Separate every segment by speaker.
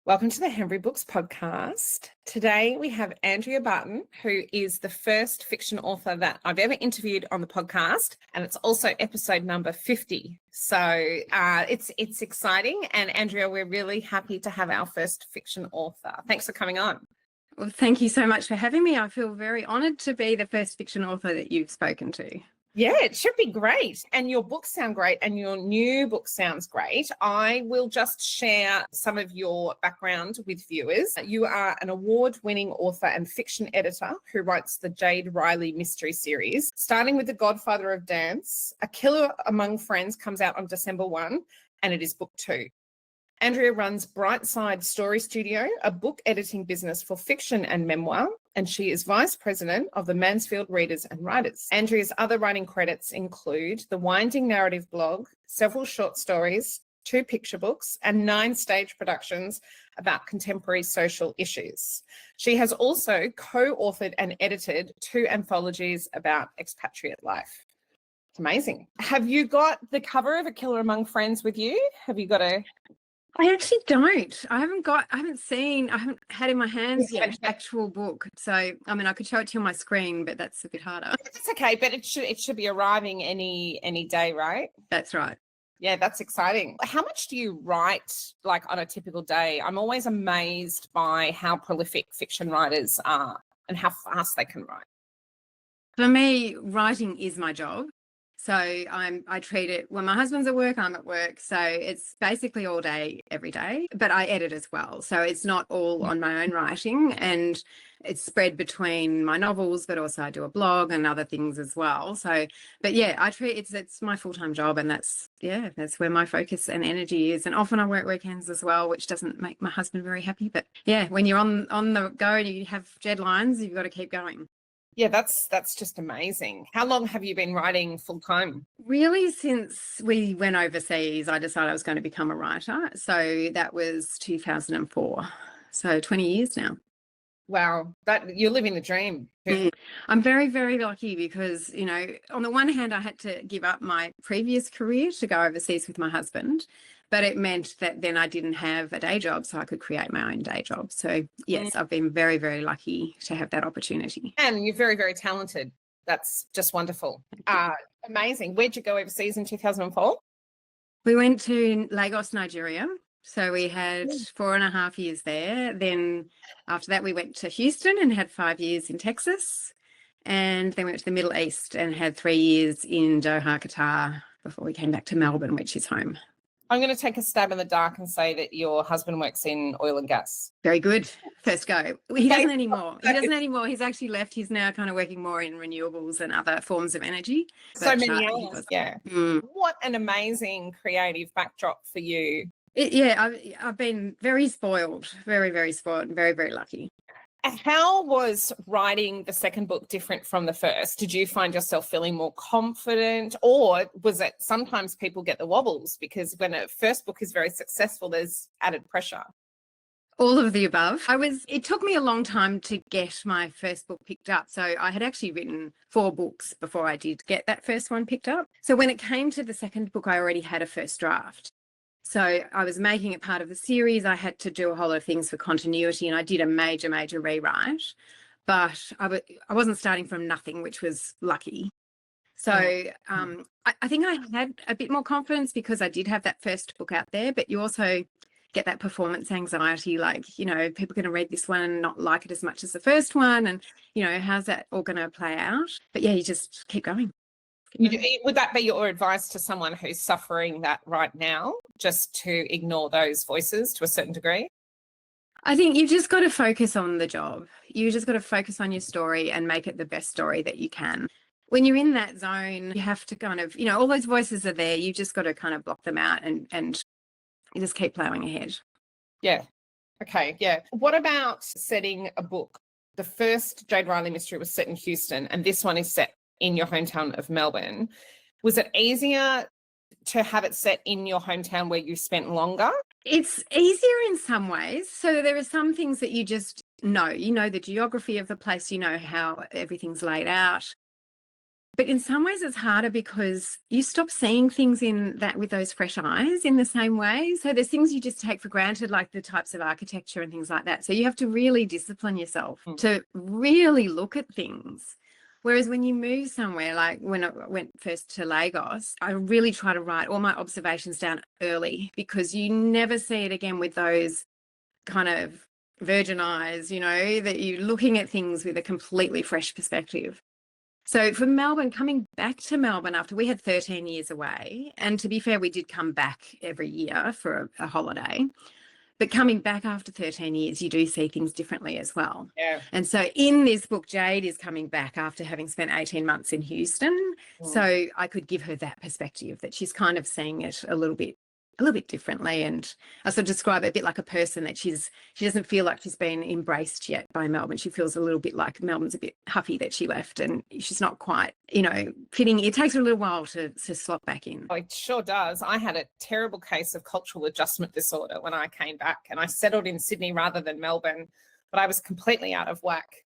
Speaker 1: Welcome to the Hembury Books Podcast. Today we have Andrea Barton, who is the first fiction author that I've ever interviewed on the podcast, and it's also episode number 50. So it's exciting, and Andrea, we're really happy to have our first fiction author. Thanks for coming on.
Speaker 2: Well, thank you so much for having me. I feel very honoured to be the first fiction author that you've spoken to.
Speaker 1: Yeah, it should be great. And your books sound great, and your new book sounds great. I will just share some of your background with viewers. You are an award-winning author and fiction editor who writes the Jade Riley mystery series. Starting with The Godfather of Dance, A Killer Among Friends comes out on December 1, and it is book 2. Andrea runs Brightside Story Studio, a book editing business for fiction and memoir, and she is vice president of the Mansfield Readers Writers. Andrea's other writing credits include the Winding Narrative blog, several short stories, 2 picture books, and 9 stage productions about contemporary social issues. She has also co-authored and edited 2 anthologies about expatriate life. It's amazing. Have you got the cover of A Killer Among Friends with you? Have you got a...
Speaker 2: I actually don't. I haven't had in my hands yet an actual book. So, I mean, I could show it to you on my screen, but that's a bit harder.
Speaker 1: It's okay, but it should be arriving any day, right?
Speaker 2: That's right.
Speaker 1: Yeah, that's exciting. How much do you write, like, on a typical day? I'm always amazed by how prolific fiction writers are and how fast they can write.
Speaker 2: For me, writing is my job. So I treat it when my husband's at work, I'm at work. So it's basically all day, every day, but I edit as well. So it's not all on my own writing, and it's spread between my novels, but also I do a blog and other things as well. So, but yeah, I treat it's my full-time job, and that's where my focus and energy is. And often I work weekends as well, which doesn't make my husband very happy. But yeah, when you're on the go and you have deadlines, you've got to keep going.
Speaker 1: Yeah, that's just amazing. How long have you been writing full time?
Speaker 2: Really, since we went overseas, I decided I was going to become a writer. So that was 2004. So 20 years now.
Speaker 1: Wow, you're living the dream.
Speaker 2: I'm very, very lucky because, you know, on the one hand, I had to give up my previous career to go overseas with my husband, but it meant that then I didn't have a day job, so I could create my own day job. So yes, I've been very, very lucky to have that opportunity.
Speaker 1: And you're very, very talented. That's just wonderful. Amazing. Where'd you go overseas in 2004?
Speaker 2: We went to Lagos, Nigeria. So we had 4.5 years there. Then after that, we went to Houston and had 5 years in Texas. And then we went to the Middle East and had 3 years in Doha, Qatar, before we came back to Melbourne, which is home.
Speaker 1: I'm going to take a stab in the dark and say that your husband works in oil and gas.
Speaker 2: Very good. First go. He doesn't anymore. He's actually left. He's now kind of working more in renewables and other forms of energy.
Speaker 1: So many hours. Yeah. What an amazing creative backdrop for you.
Speaker 2: I've been very spoiled, very, very spoiled, and very, very lucky.
Speaker 1: How was writing the second book different from the first? Did you find yourself feeling more confident, or was it sometimes people get the wobbles because when a first book is very successful, there's added pressure?
Speaker 2: All of the above. It took me a long time to get my first book picked up. So I had actually written 4 books before I did get that first one picked up. So when it came to the second book, I already had a first draft. So I was making it part of the series. I had to do a whole lot of things for continuity, and I did a major, major rewrite. But I wasn't starting from nothing, which was lucky. So I think I had a bit more confidence because I did have that first book out there, but you also get that performance anxiety, like, you know, people are going to read this one and not like it as much as the first one. And, you know, how's that all going to play out? But yeah, you just keep going.
Speaker 1: Would that be your advice to someone who's suffering that right now, just to ignore those voices to a certain degree?
Speaker 2: I think you've just got to focus on the job. You just got to focus on your story and make it the best story that you can. When you're in that zone, you have to kind of, you know, all those voices are there. You've just got to kind of block them out and you just keep plowing ahead.
Speaker 1: Yeah. Okay. Yeah. What about setting a book? The first Jade Riley mystery was set in Houston, and this one is set in your hometown of Melbourne. Was it easier to have it set in your hometown where you spent longer?
Speaker 2: It's easier in some ways. So there are some things that you just know. You know the geography of the place, you know how everything's laid out. But in some ways it's harder because you stop seeing things in that with those fresh eyes in the same way. So there's things you just take for granted, like the types of architecture and things like that. So you have to really discipline yourself to really look at things. Whereas when you move somewhere, like when I went first to Lagos, I really try to write all my observations down early, because you never see it again with those kind of virgin eyes, you know, that you're looking at things with a completely fresh perspective. So for Melbourne, coming back to Melbourne after we had 13 years away, and to be fair, we did come back every year for a holiday, but coming back after 13 years, you do see things differently as well.
Speaker 1: Yeah.
Speaker 2: And so in this book, Jade is coming back after having spent 18 months in Houston. So I could give her that perspective, that she's kind of seeing it a little bit differently. And I sort of describe it a bit like a person that she doesn't feel like she's been embraced yet by Melbourne. She feels a little bit like Melbourne's a bit huffy that she left, and she's not quite, you know, fitting. It takes her a little while to slot back in.
Speaker 1: Oh, it sure does. I had a terrible case of cultural adjustment disorder when I came back, and I settled in Sydney rather than Melbourne, but I was completely out of whack.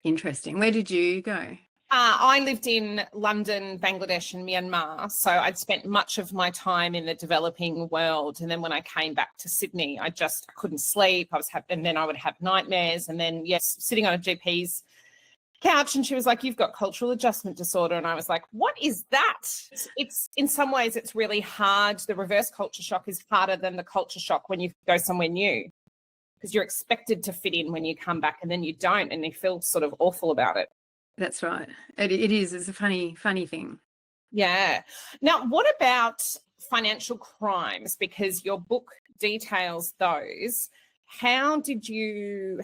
Speaker 2: Interesting. Where did you go?
Speaker 1: I lived in London, Bangladesh and Myanmar. So I'd spent much of my time in the developing world. And then when I came back to Sydney, I couldn't sleep. And then I would have nightmares. And then, yes, sitting on a GP's couch, and she was like, "You've got cultural adjustment disorder." And I was like, "What is that?" It's in some ways, it's really hard. The reverse culture shock is harder than the culture shock when you go somewhere new, because you're expected to fit in when you come back, and then you don't, and you feel sort of awful about it.
Speaker 2: That's right. It is. It's a funny thing.
Speaker 1: Yeah. Now, what about financial crimes? Because your book details those. How did you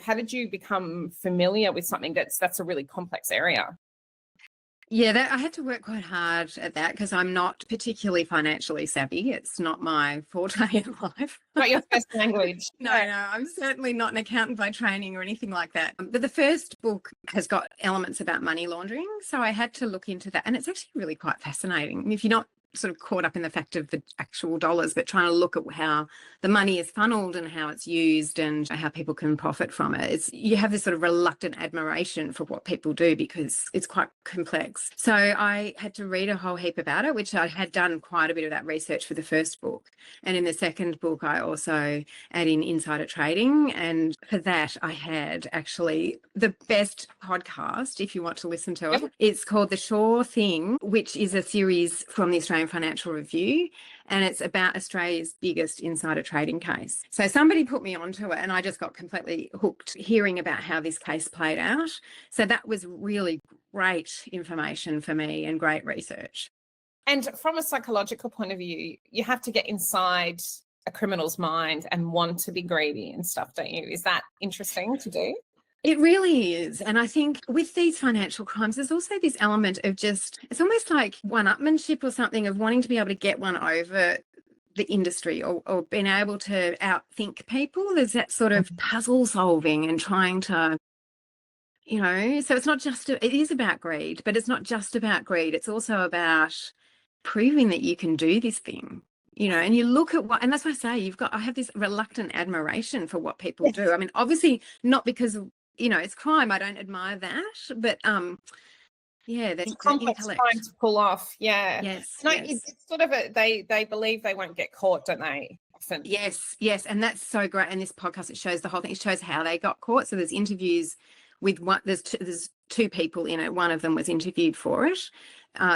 Speaker 1: become familiar with something that's a really complex area?
Speaker 2: Yeah, I had to work quite hard at that, because I'm not particularly financially savvy. It's not my forte in life.
Speaker 1: Not your first language.
Speaker 2: No, I'm certainly not an accountant by training or anything like that. But the first book has got elements about money laundering, so I had to look into that. And it's actually really quite fascinating. If you're not sort of caught up in the fact of the actual dollars, but trying to look at how the money is funneled and how it's used and how people can profit from it. You have this sort of reluctant admiration for what people do, because it's quite complex. So I had to read a whole heap about it, which I had done quite a bit of that research for the first book. And in the second book, I also add in insider trading. And for that, I had actually the best podcast, if you want to listen to it. It's called The Sure Thing, which is a series from the Australian Financial Review, and it's about Australia's biggest insider trading case. So somebody put me onto it, and I just got completely hooked hearing about how this case played out. So that was really great information for me and great research.
Speaker 1: And from a psychological point of view, you have to get inside a criminal's mind and want to be greedy and stuff, don't you? Is that interesting to do?
Speaker 2: It really is. And I think with these financial crimes, there's also this element of it's almost like one-upmanship or something, of wanting to be able to get one over the industry, or being able to outthink people. There's that sort of puzzle solving and trying to, you know, so it's not just, it is about greed, but it's not just about greed. It's also about proving that you can do this thing. You know, and you look at and that's why I say I have this reluctant admiration for what people do. I mean, obviously not because, you know, it's crime. I don't admire that, but yeah, that's
Speaker 1: complex crime to pull off. Yeah.
Speaker 2: Yes.
Speaker 1: No,
Speaker 2: yes.
Speaker 1: It's sort of they believe they won't get caught, don't they? Often.
Speaker 2: Yes, and that's so great. And this podcast, it shows the whole thing. It shows how they got caught. So there's interviews with there's two people in it. One of them was interviewed for it.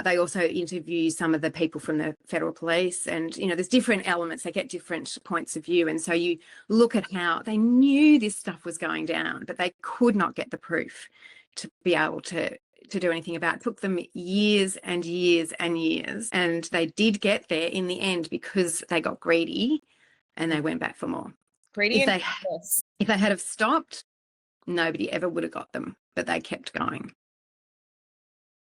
Speaker 2: They also interview some of the people from the federal police, and, you know, there's different elements. They get different points of view. And so you look at how they knew this stuff was going down, but they could not get the proof to be able to do anything about it. It took them years and years and years. And they did get there in the end because they got greedy and they went back for more.
Speaker 1: Greedy.
Speaker 2: If they had have stopped, nobody ever would have got them, but they kept going.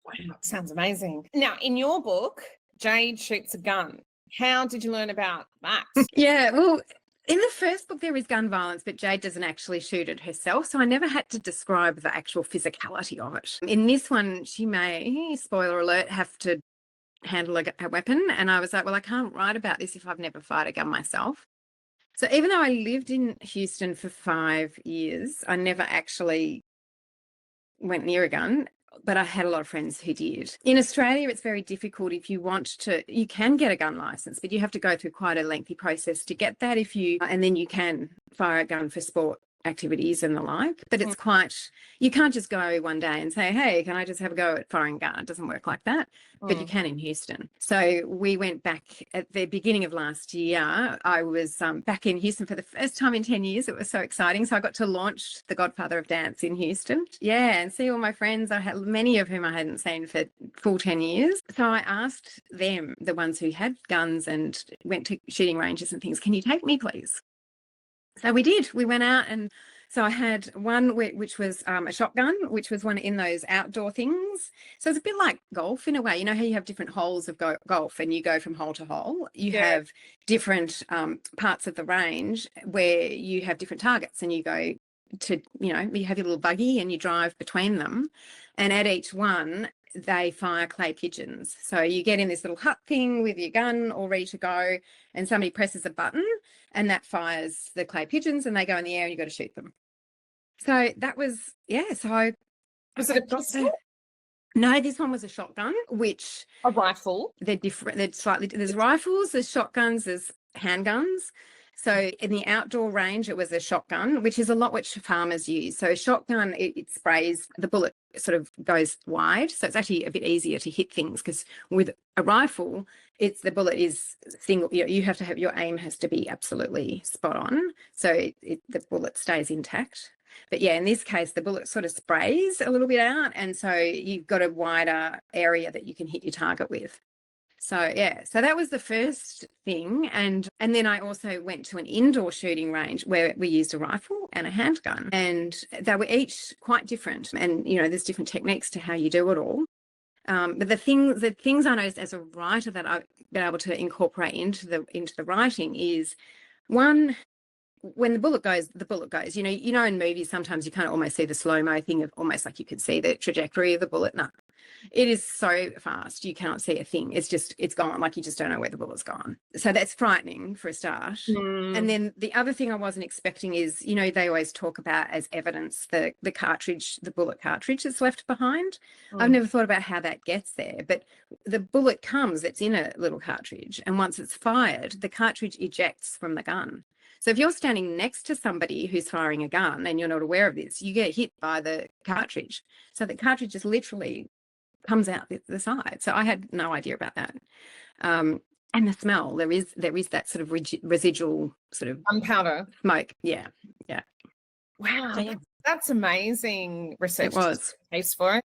Speaker 1: Wow, sounds amazing. Now, in your book, Jade shoots a gun. How did you learn about that?
Speaker 2: Yeah, well, in the first book, there is gun violence, but Jade doesn't actually shoot it herself. So I never had to describe the actual physicality of it. In this one, she may, spoiler alert, have to handle a weapon. And I was like, well, I can't write about this if I've never fired a gun myself. So even though I lived in Houston for 5 years, I never actually went near a gun. but I had a lot of friends who did. In Australia, it's very difficult. If you want to, you can get a gun license, but you have to go through quite a lengthy process to get that. And then you can fire a gun for sport activities and the like, but it's quite, you can't just go one day and say, hey, can I just have a go at firing a gun? It doesn't work like that, but you can in Houston. So we went back at the beginning of last year. I was back in Houston for the first time in 10 years. It was so exciting. So I got to launch the Godfather of Dance in Houston. Yeah, and see all my friends. I had many of whom I hadn't seen for full 10 years. So I asked them, the ones who had guns and went to shooting ranges and things, can you take me, please? So we did. We went out, and so I had one which was a shotgun, which was one in those outdoor things. So it's a bit like golf in a way. You know how you have different holes of golf and you go from hole to hole? You have different parts of the range where you have different targets, and you go to, you know, you have your little buggy and you drive between them, and at each one they fire clay pigeons. So you get in this little hut thing with your gun all ready to go, and somebody presses a button and that fires the clay pigeons, and they go in the air and you got to shoot them. So that was, so
Speaker 1: was it a pistol?
Speaker 2: No, this one was a shotgun, which
Speaker 1: a rifle.
Speaker 2: They're different. There's rifles, there's shotguns, there's handguns. So in the outdoor range, it was a shotgun, which is a lot which farmers use. So a shotgun, it sprays, the bullet sort of goes wide. So it's actually a bit easier to hit things, because with a rifle, the bullet is single. You have to have, your aim has to be absolutely spot on. So the bullet stays intact. But yeah, in this case, the bullet sort of sprays a little bit out. And so you've got a wider area that you can hit your target with. So yeah, so that was the first thing. And then I also went to an indoor shooting range where we used a rifle and a handgun, and they were each quite different. And, you know, there's different techniques to how you do it all. But the things I noticed as a writer that I've been able to incorporate into the writing is, one, when the bullet goes, you know, in movies, sometimes you kind of almost see the slow-mo thing of almost like you could see the trajectory of the bullet. No, it is so fast. You cannot see a thing. It's gone. Like, you just don't know where the bullet's gone. So that's frightening for a start. And then the other thing I wasn't expecting is, you know, they always talk about as evidence the cartridge, the bullet cartridge that's left behind. I've never thought about how that gets there, but the bullet comes, it's in a little cartridge. And once it's fired, the cartridge ejects from the gun. So if you're standing next to somebody who's firing a gun and you're not aware of this, you get hit by the cartridge. So the cartridge just literally comes out the side. So I had no idea about that. And the smell, there is that sort of residual sort of
Speaker 1: gunpowder
Speaker 2: smoke. Yeah.
Speaker 1: Wow,
Speaker 2: So, yeah.
Speaker 1: That's amazing research.
Speaker 2: It was.
Speaker 1: Case for it.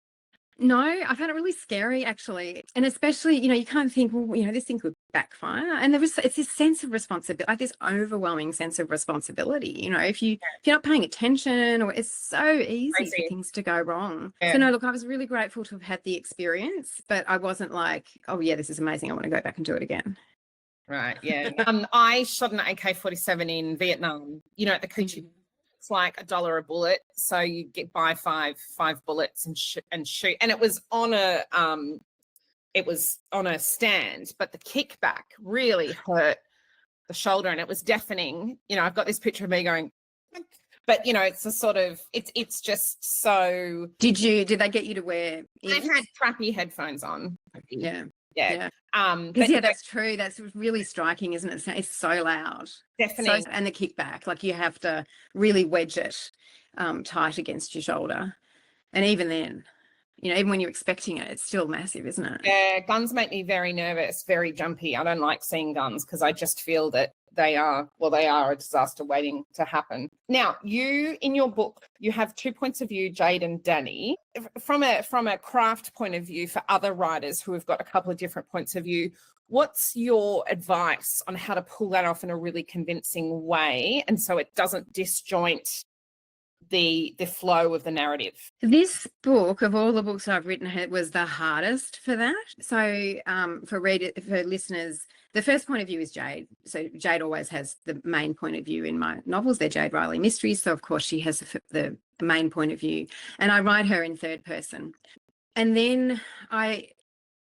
Speaker 2: No, I found it really scary, actually. And especially, you know, you can't think, well, you know, this thing could backfire. And it's this sense of responsibility, like this overwhelming sense of responsibility. You know, if you're not paying attention, or it's so easy for things to go wrong. So no, look, I was really grateful to have had the experience, but I wasn't like, oh yeah, this is amazing, I want to go back and do it again.
Speaker 1: Right, yeah. I shot an AK-47 in Vietnam, you know, at the Coochie. It's like $1 a bullet, so you buy five bullets and shoot. And it was on a stand, but the kickback really hurt the shoulder, and it was deafening. You know, I've got this picture of me going, but you know, it's a sort of it's just so. Did they get you to wear? I had crappy headphones on. Yeah. But
Speaker 2: yeah, that's true. That's really striking, isn't it? It's so loud.
Speaker 1: Definitely.
Speaker 2: And the kickback, like you have to really wedge it tight against your shoulder. And even then, you know, even when you're expecting it, it's still massive, isn't it?
Speaker 1: Yeah, guns make me very nervous, very jumpy. I don't like seeing guns because I just feel that they are a disaster waiting to happen. Now, in your book, you have 2 points of view, Jade and Danny. From a craft point of view, for other writers who have got a couple of different points of view, what's your advice on how to pull that off in a really convincing way, and so it doesn't disjoint the flow of the narrative?
Speaker 2: This book, of all the books I've written, was the hardest for that. So for listeners, the first point of view is Jade. So Jade always has the main point of view in my novels. They're Jade Riley mysteries. So, of course, she has the main point of view. And I write her in third person. And then I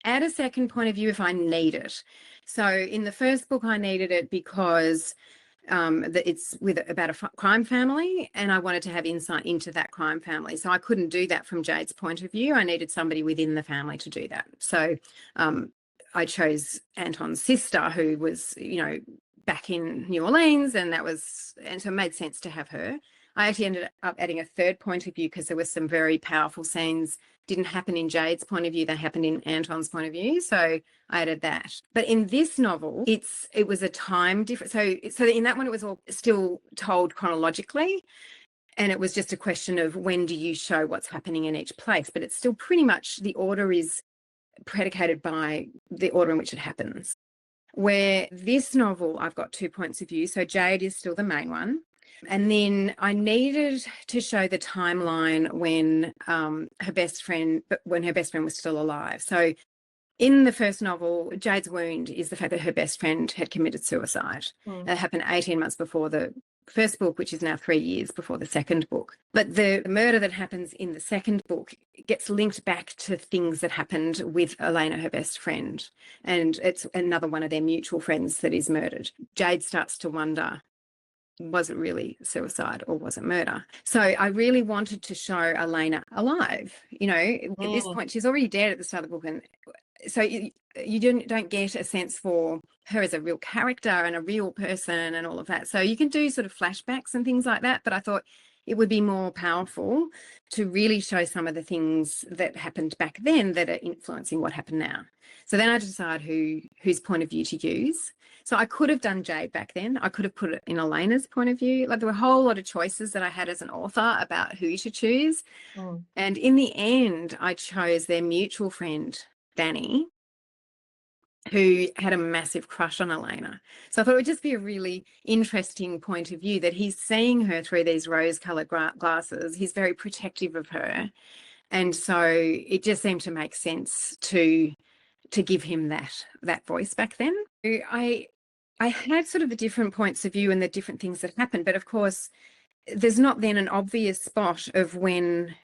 Speaker 2: add a second point of view if I need it. So in the first book, I needed it because that it's about a crime family, and I wanted to have insight into that crime family. So I couldn't do that from Jade's point of view. I needed somebody within the family to do that. So I chose Anton's sister, who was, back in New Orleans, and so it made sense to have her. I actually ended up adding a third point of view because there were some very powerful scenes. Didn't happen in Jade's point of view, they happened in Anton's point of view. So I added that. But in this novel, it was a time difference. So in that one, it was all still told chronologically. And it was just a question of when do you show what's happening in each place. But it's still pretty much the order is predicated by the order in which it happens. Where this novel, I've got 2 points of view. So Jade is still the main one. And then I needed to show the timeline when her best friend was still alive. So in the first novel, Jade's wound is the fact that her best friend had committed suicide. That happened 18 months before the first book, which is now 3 years before the second book. But the murder that happens in the second book gets linked back to things that happened with Elena, her best friend. And it's another one of their mutual friends that is murdered. Jade starts to wonder, was it really suicide or was it murder? So I really wanted to show Elena alive. At this point, she's already dead at the start of the book. And so you don't get a sense for her as a real character and a real person and all of that. So you can do sort of flashbacks and things like that. But I thought it would be more powerful to really show some of the things that happened back then that are influencing what happened now. So then I decided whose point of view to use. So I could have done Jade back then. I could have put it in Elena's point of view. Like there were a whole lot of choices that I had as an author about who you should choose. And in the end, I chose their mutual friend, Danny, who had a massive crush on Elena. So I thought it would just be a really interesting point of view that he's seeing her through these rose-coloured glasses. He's very protective of her. And so it just seemed to make sense to give him that voice back then. I had sort of the different points of view and the different things that happened, but of course there's not then an obvious spot of when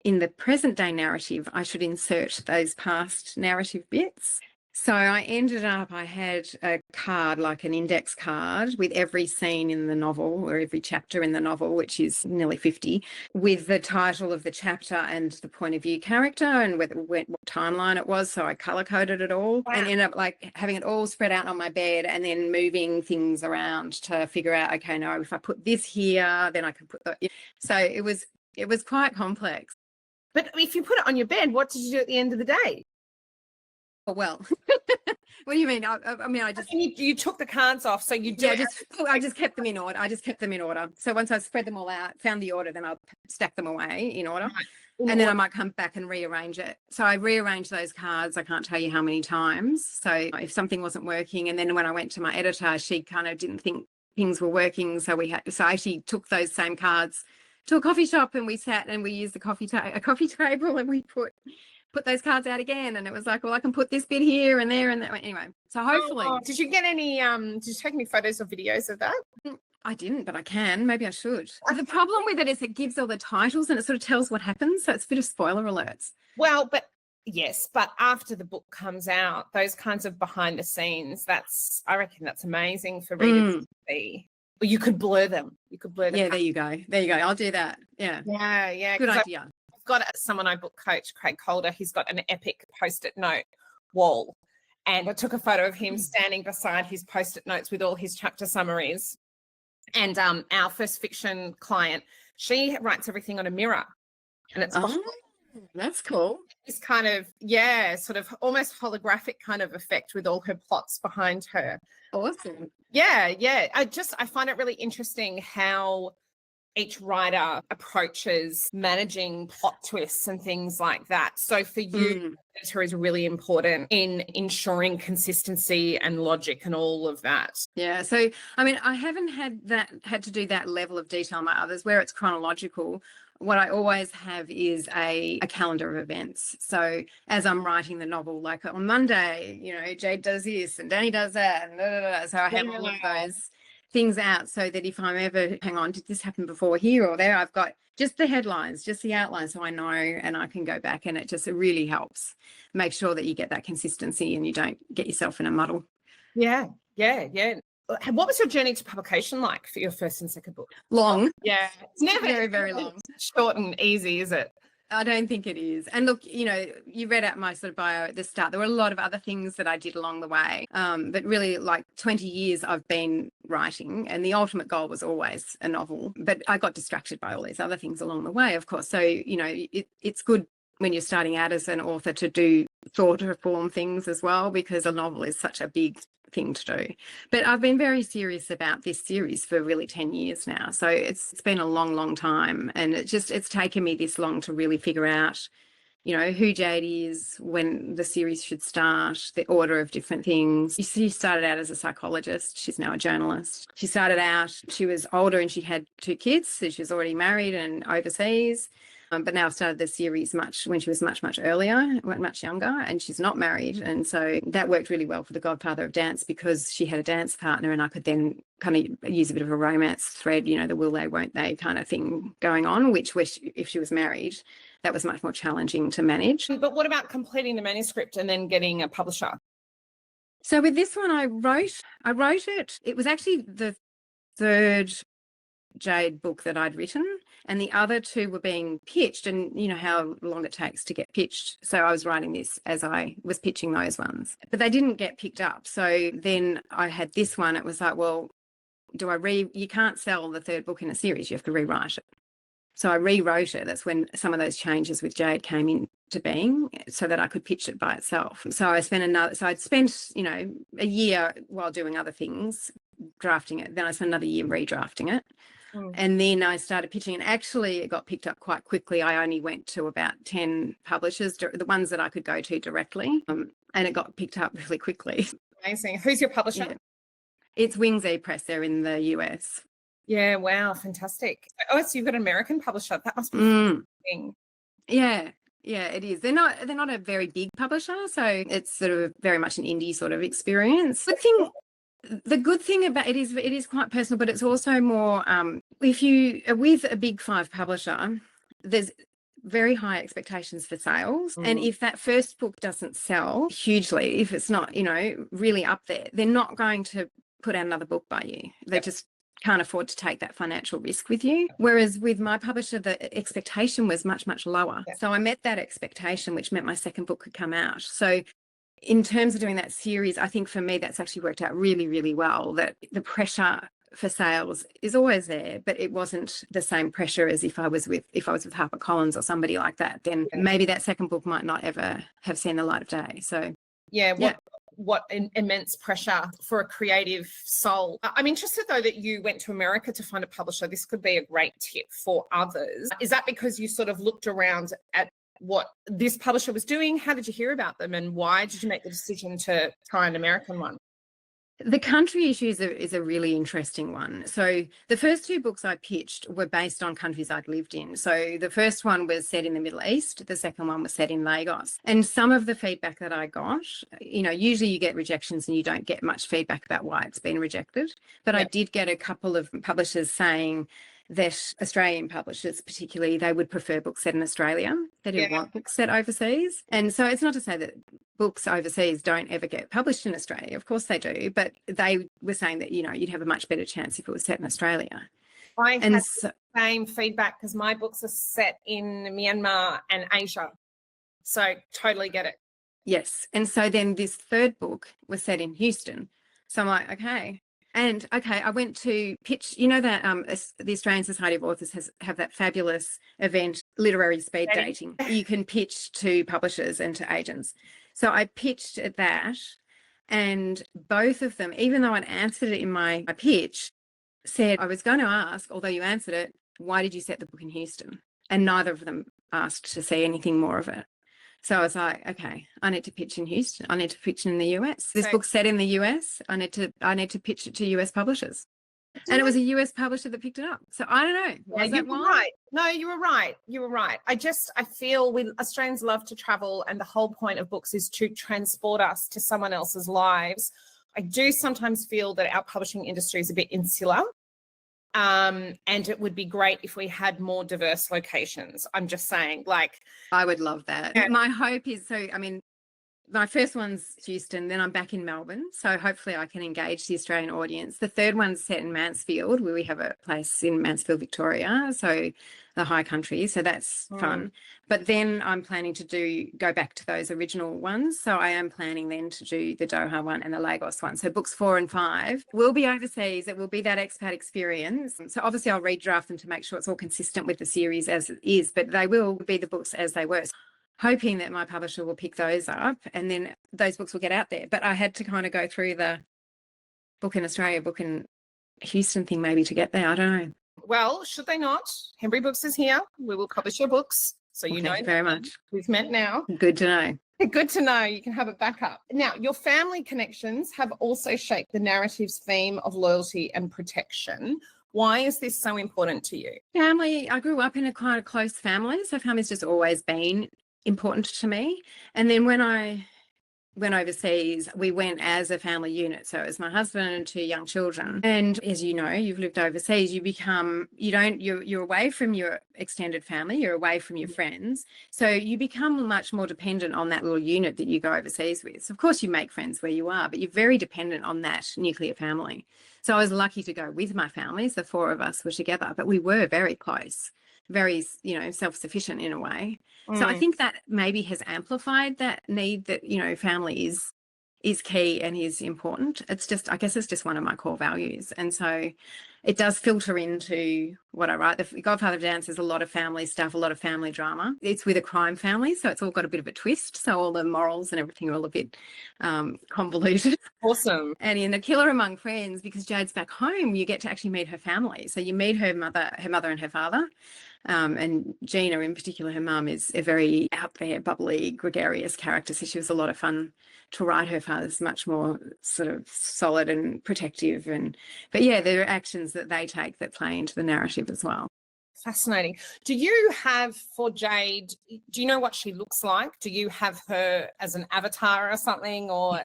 Speaker 2: in the present day narrative I should insert those past narrative bits. So I had a card, like an index card, with every scene in the novel or every chapter in the novel, which is nearly 50, with the title of the chapter and the point of view character and what timeline it was. So I color coded it all and ended up like having it all spread out on my bed and then moving things around to figure out, okay, no, if I put this here, then I can put that. So it was quite complex.
Speaker 1: But if you put it on your bed, what did you do at the end of the day?
Speaker 2: Well, what do you mean? I just
Speaker 1: you took the cards off, so you do.
Speaker 2: Yeah, I just kept them in order. So once I spread them all out, found the order, then I'll stack them away in order, and then I might come back and rearrange it. So I rearranged those cards. I can't tell you how many times. So if something wasn't working, and then when I went to my editor, she kind of didn't think things were working. So I actually took those same cards to a coffee shop, and we sat and we used a coffee table, and we put those cards out again, and it was like, well, I can put this bit here and there and that. Anyway, so hopefully.
Speaker 1: Did you get any did you take any photos or videos of that?
Speaker 2: I didn't, but I can. Maybe I should. The problem with it is it gives all the titles and it sort of tells what happens, so it's a bit of spoiler alerts.
Speaker 1: Well, but yes, but after the book comes out, those kinds of behind the scenes, I reckon that's amazing for readers to see. Or you could blur them.
Speaker 2: Yeah, there you go. I'll do that. Yeah.
Speaker 1: Yeah.
Speaker 2: Good idea.
Speaker 1: I've got someone I book coach, Craig Calder. He's got an epic post-it note wall. And I took a photo of him standing beside his post-it notes with all his chapter summaries. And our first fiction client, she writes everything on a mirror. And it's
Speaker 2: that's cool.
Speaker 1: This kind of, sort of almost holographic kind of effect with all her plots behind her.
Speaker 2: Awesome.
Speaker 1: Yeah. I find it really interesting how each writer approaches managing plot twists and things like that. So for you, editor is really important in ensuring consistency and logic and all of that.
Speaker 2: Yeah. So, I mean, I haven't had to do that level of detail in my others where it's chronological. What I always have is a calendar of events. So as I'm writing the novel, like on Monday, Jade does this and Danny does that. And so I have all of those things out so that if I'm ever, hang on, did this happen before here or there? I've got just the headlines, just the outline, so I know and I can go back, and it really helps make sure that you get that consistency and you don't get yourself in a muddle.
Speaker 1: Yeah. What was your journey to publication like for your first and second book?
Speaker 2: Long.
Speaker 1: Yeah. It's never
Speaker 2: Very, very long.
Speaker 1: short and easy, is it?
Speaker 2: I don't think it is. And look, you know, you read out my sort of bio at the start. There were a lot of other things that I did along the way. But really, like 20 years I've been writing, and the ultimate goal was always a novel. But I got distracted by all these other things along the way, of course. So, you know, it's good when you're starting out as an author to do shorter form things as well, because a novel is such a big thing to do. But I've been very serious about this series for really 10 years now. So it's been a long, long time. And it's taken me this long to really figure out, you know, who Jade is, when the series should start, the order of different things. She started out as a psychologist. She's now a journalist. She started out, she was older and she had 2 kids. So she was already married and overseas. But now I've started the series when she was much, much earlier, much younger, and she's not married. And so that worked really well for the Godfather of Dance, because she had a dance partner and I could then kind of use a bit of a romance thread, you know, the will they, won't they kind of thing going on, which if she was married, that was much more challenging to manage.
Speaker 1: But what about completing the manuscript and then getting a publisher?
Speaker 2: So with this one, I wrote it. It was actually the third Jade book that I'd written, and the other 2 were being pitched, and you know how long it takes to get pitched. So I was writing this as I was pitching those ones, but they didn't get picked up. So then I had this one. It was like, well, you can't sell the third book in a series, you have to rewrite it. So I rewrote it. That's when some of those changes with Jade came into being, so that I could pitch it by itself. So I'd spent, you know, a year while doing other things drafting it. Then I spent another year redrafting it. And then I started pitching, and actually it got picked up quite quickly. I only went to about 10 publishers, the ones that I could go to directly, and it got picked up really quickly.
Speaker 1: Amazing. Who's your publisher?
Speaker 2: Yeah. It's Wings E-Press. They're in the US.
Speaker 1: Yeah, wow, fantastic. Oh, so you've got an American publisher. That must be amazing.
Speaker 2: Yeah, it is. They're not a very big publisher, so it's sort of very much an indie sort of experience. The good thing about it is quite personal, but it's also more, if you are with a big 5 publisher, there's very high expectations for sales. And if that first book doesn't sell hugely, if it's not, you know, really up there, they're not going to put out another book by you. They just can't afford to take that financial risk with you. Whereas with my publisher, the expectation was much, much lower. So I met that expectation, which meant my second book could come out. So in terms of doing that series, I think for me, that's actually worked out really, really well, that the pressure for sales is always there, but it wasn't the same pressure as if I was with HarperCollins or somebody like that. Then maybe that second book might not ever have seen the light of day. So what immense pressure for a creative soul. I'm interested, though, that you went to America to find a publisher. This could be a great tip for others. Is that because you sort of looked around at what this publisher was doing? How did you hear about them, and why did you make the decision to try an American one? The country issue is a really interesting one. So the first 2 books I pitched were based on countries I'd lived in. So the first one was set in the Middle East. The second one was set in Lagos. And some of the feedback that I got, you know, usually you get rejections and you don't get much feedback about why it's been rejected. But I did get a couple of publishers saying that Australian publishers particularly, they would prefer books set in Australia. They didn't want books set overseas. And so it's not to say that books overseas don't ever get published in Australia. Of course they do. But they were saying that, you know, you'd have a much better chance if it was set in Australia.
Speaker 1: I had the same feedback because my books are set in Myanmar and Asia. So totally get it.
Speaker 2: Yes. And so then this third book was set in Houston. So I'm like, okay. And I went to pitch, you know, that the Australian Society of Authors have that fabulous event, literary speed dating. You can pitch to publishers and to agents. So I pitched at that, and both of them, even though I'd answered it in my pitch, said, I was going to ask, although you answered it, why did you set the book in Houston? And neither of them asked to see anything more of it. So I was like, okay, I need to pitch in Houston. I need to pitch in the US. This book's set in the US. I need to pitch it to US publishers. And it was a US publisher that picked it up. So I don't know. Was that why?
Speaker 1: Right. No, you were right. You were right. I feel we Australians love to travel, and the whole point of books is to transport us to someone else's lives. I do sometimes feel that our publishing industry is a bit insular. And it would be great if we had more diverse locations. I'm just saying, like,
Speaker 2: I would love that. My hope is, so I mean, my first one's Houston, then I'm back in Melbourne. So hopefully I can engage the Australian audience. The third one's set in Mansfield, where we have a place in Mansfield, Victoria. So the high country. So that's fun. But then I'm planning to go back to those original ones. So I am planning then to do the Doha one and the Lagos one. So books 4 and 5 will be overseas. It will be that expat experience. So obviously I'll redraft them to make sure it's all consistent with the series as it is, but they will be the books as they were. Hoping that my publisher will pick those up and then those books will get out there. But I had to kind of go through the book in Australia, book in Houston thing maybe to get there. I don't know.
Speaker 1: Well, should they not? Hembury Books is here. We will publish your books. So you know
Speaker 2: very much.
Speaker 1: We've met now.
Speaker 2: Good to know.
Speaker 1: Good to know. You can have it back up. Now, your family connections have also shaped the narrative's theme of loyalty and protection. Why is this so important to you?
Speaker 2: Family, I grew up in a quite a close family. So family's just always been important to me. And then when I went overseas, we went as a family unit. So it was my husband and 2 young children. And as you know, you've lived overseas, you're away from your extended family, you're away from your friends. So you become much more dependent on that little unit that you go overseas with. So of course you make friends where you are, but you're very dependent on that nuclear family. So I was lucky to go with my families. The 4 of us were together, but we were very close, very, self-sufficient in a way. So I think that maybe has amplified that need that, family is key and is important. I guess it's just one of my core values. And so it does filter into what I write. The Godfather of Dance is a lot of family stuff, a lot of family drama. It's with a crime family, so it's all got a bit of a twist. So all the morals and everything are all a bit convoluted.
Speaker 1: Awesome.
Speaker 2: And in A Killer Among Friends, because Jade's back home, you get to actually meet her family. So you meet her mother and her father. And Gina in particular, her mum, is a very out there, bubbly, gregarious character. So she was a lot of fun to write. Her father's much more sort of solid and protective. But yeah, there are actions that they take that play into the narrative as well.
Speaker 1: Fascinating. Do you have, for Jade, do you know what she looks like? Do you have her as an avatar or something? Or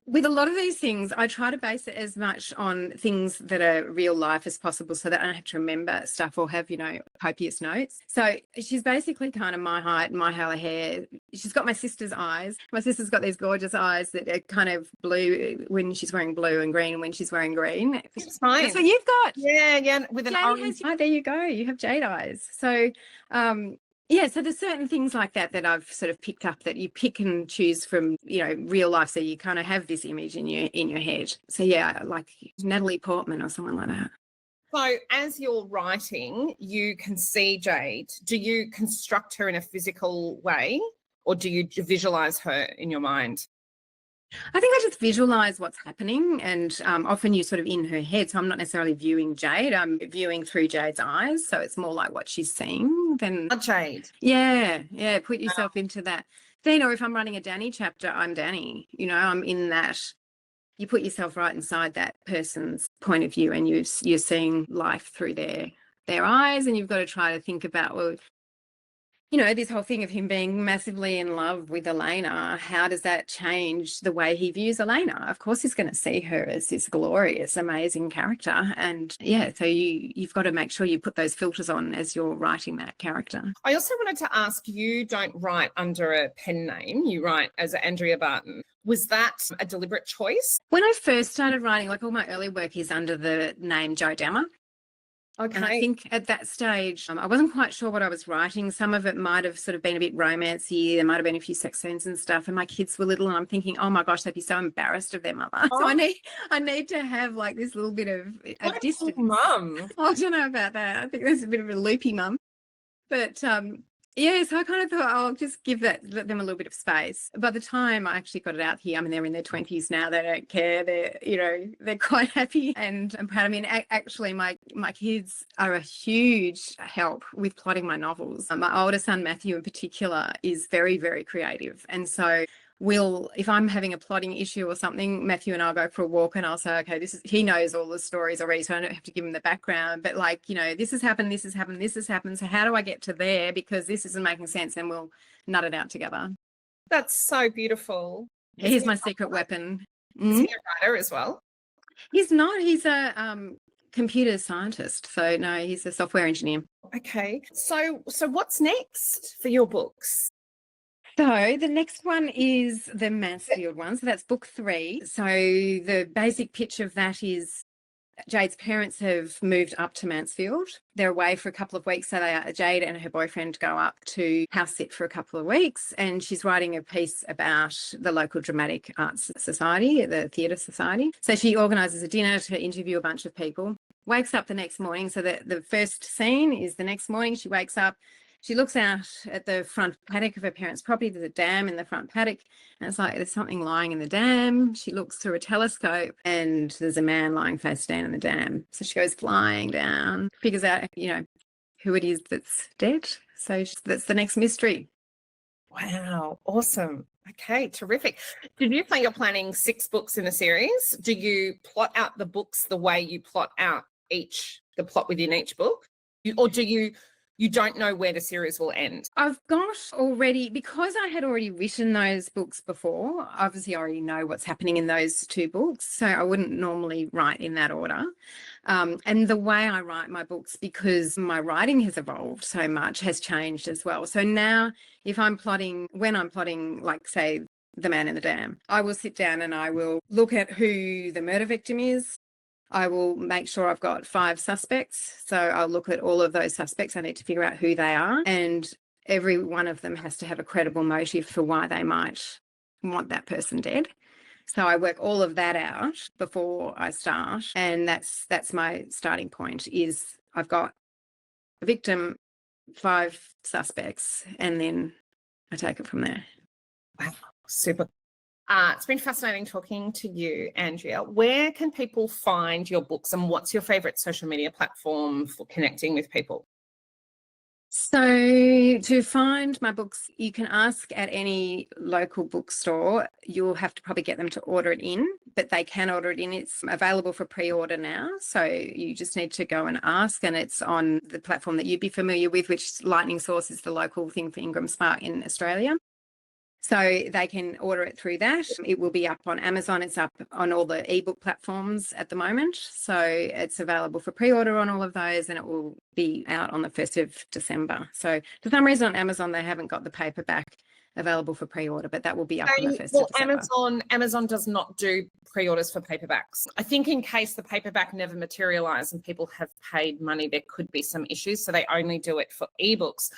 Speaker 2: with a lot of these things, I try to base it as much on things that are real life as possible so that I don't have to remember stuff or have, copious notes. So she's basically kind of my height, my hair. She's got my sister's eyes. My sister's got these gorgeous eyes that are kind of blue when she's wearing blue and green when she's wearing green.
Speaker 1: It's fine.
Speaker 2: That's what you've got.
Speaker 1: Yeah, with an orange.
Speaker 2: There you go. You have jade eyes. So so there's certain things like that I've sort of picked up that you pick and choose from, real life. So you kind of have this image in your head. So yeah, like Natalie Portman or someone like that.
Speaker 1: So as you're writing, you can see Jade. Do you construct her in a physical way or do you visualize her in your mind?
Speaker 2: I think I just visualize what's happening, and often you're sort of in her head. So I'm not necessarily viewing Jade. I'm viewing through Jade's eyes. So it's more like what she's seeing than
Speaker 1: Jade.
Speaker 2: Yeah. Put yourself into that. Then, or if I'm running a Danny chapter, I'm Danny. I'm in that. You put yourself right inside that person's point of view, and you're seeing life through their eyes, and you've got to try to think about, well, this whole thing of him being massively in love with Elena, how does that change the way he views Elena? Of course, he's going to see her as this glorious, amazing character. And yeah, so you've got to make sure you put those filters on as you're writing that character.
Speaker 1: I also wanted to ask, you don't write under a pen name, you write as Andrea Barton. Was that a deliberate choice?
Speaker 2: When I first started writing, like all my early work is under the name Jo Dammer.
Speaker 1: Okay.
Speaker 2: And I think at that stage, I wasn't quite sure what I was writing. Some of it might have sort of been a bit romancy. There might have been a few sex scenes and stuff. And my kids were little, and I'm thinking, oh my gosh, they'd be so embarrassed of their mother. So I need to have like this little bit of a distance.
Speaker 1: Mum.
Speaker 2: I don't know about that. I think there's a bit of a loopy mum. But yeah, so I kind of thought I'll just let them a little bit of space. By the time I actually got it out here, they're in their 20s now. They don't care. They're quite happy, and I'm proud. Actually, my kids are a huge help with plotting my novels. My older son, Matthew, in particular, is very, very creative. And so if I'm having a plotting issue or something, Matthew and I'll go for a walk and I'll say, okay, he knows all the stories already, so I don't have to give him the background. But this has happened, this has happened, this has happened. So how do I get to there? Because this isn't making sense, and we'll nut it out together.
Speaker 1: That's so beautiful.
Speaker 2: Here's my secret weapon.
Speaker 1: Is he a writer as well?
Speaker 2: He's not. He's a computer scientist. So no, he's a software engineer.
Speaker 1: Okay. So what's next for your books?
Speaker 2: So the next one is the Mansfield one. So that's book 3. So the basic pitch of that is Jade's parents have moved up to Mansfield. They're away for a couple of weeks. So Jade and her boyfriend go up to house sit for a couple of weeks. And she's writing a piece about the local dramatic arts society, the theatre society. So she organises a dinner to interview a bunch of people. Wakes up the next morning. So the first scene is the next morning. She wakes up. She looks out at the front paddock of her parents' property. There's a dam in the front paddock, and it's like there's something lying in the dam. She looks through a telescope, and there's a man lying face down in the dam. So she goes flying down, figures out, who it is that's dead. So that's the next mystery.
Speaker 1: Wow, awesome. Okay, terrific. Did you say you're planning 6 books in a series? Do you plot out the books the way you plot out the plot within each book? Or do you don't know where the series will end?
Speaker 2: I've got already, because I had already written those books before, obviously I already know what's happening in those 2 books, so I wouldn't normally write in that order. And the way I write my books, because my writing has evolved so much, has changed as well. So now when I'm plotting, like, say, The Man in the Dam, I will sit down and I will look at who the murder victim is. I will make sure I've got 5 suspects. So I'll look at all of those suspects. I need to figure out who they are. And every one of them has to have a credible motive for why they might want that person dead. So I work all of that out before I start. And that's my starting point, is I've got a victim, 5 suspects, and then I take it from there.
Speaker 1: Wow, super. It's been fascinating talking to you, Andrea. Where can people find your books, and what's your favourite social media platform for connecting with people?
Speaker 2: So to find my books, you can ask at any local bookstore. You'll have to probably get them to order it in, but they can order it in. It's available for pre-order now. So you just need to go and ask, and it's on the platform that you'd be familiar with, which Lightning Source is the local thing for Ingram Spark in Australia. So they can order it through that. It will be up on Amazon. It's up on all the ebook platforms at the moment. So it's available for pre-order on all of those, and it will be out on the 1st of December. So for some reason on Amazon, they haven't got the paperback available for pre-order, but that will be up on the 1st of December.
Speaker 1: Amazon does not do pre-orders for paperbacks. I think in case the paperback never materialised and people have paid money, there could be some issues. So they only do it for ebooks.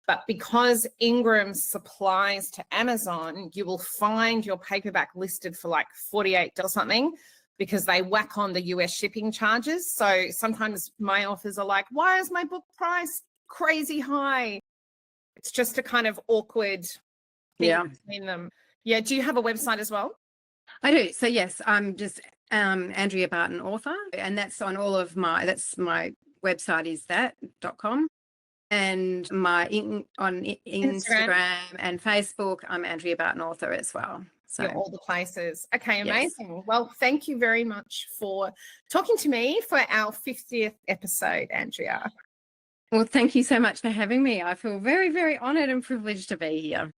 Speaker 1: But because Ingram supplies to Amazon, you will find your paperback listed for like $48 or something, because they whack on the US shipping charges. So sometimes my authors are like, why is my book price crazy high? It's just a kind of awkward thing between them. Yeah. Do you have a website as well?
Speaker 2: I do. So yes, I'm just Andrea Barton author, and that's on all of my website is that.com. And on Instagram and Facebook, I'm Andrea Barton author as well. So
Speaker 1: you're all the places. Okay, amazing. Yes. Well, thank you very much for talking to me for our 50th episode, Andrea.
Speaker 2: Well, thank you so much for having me. I feel very, very honoured and privileged to be here.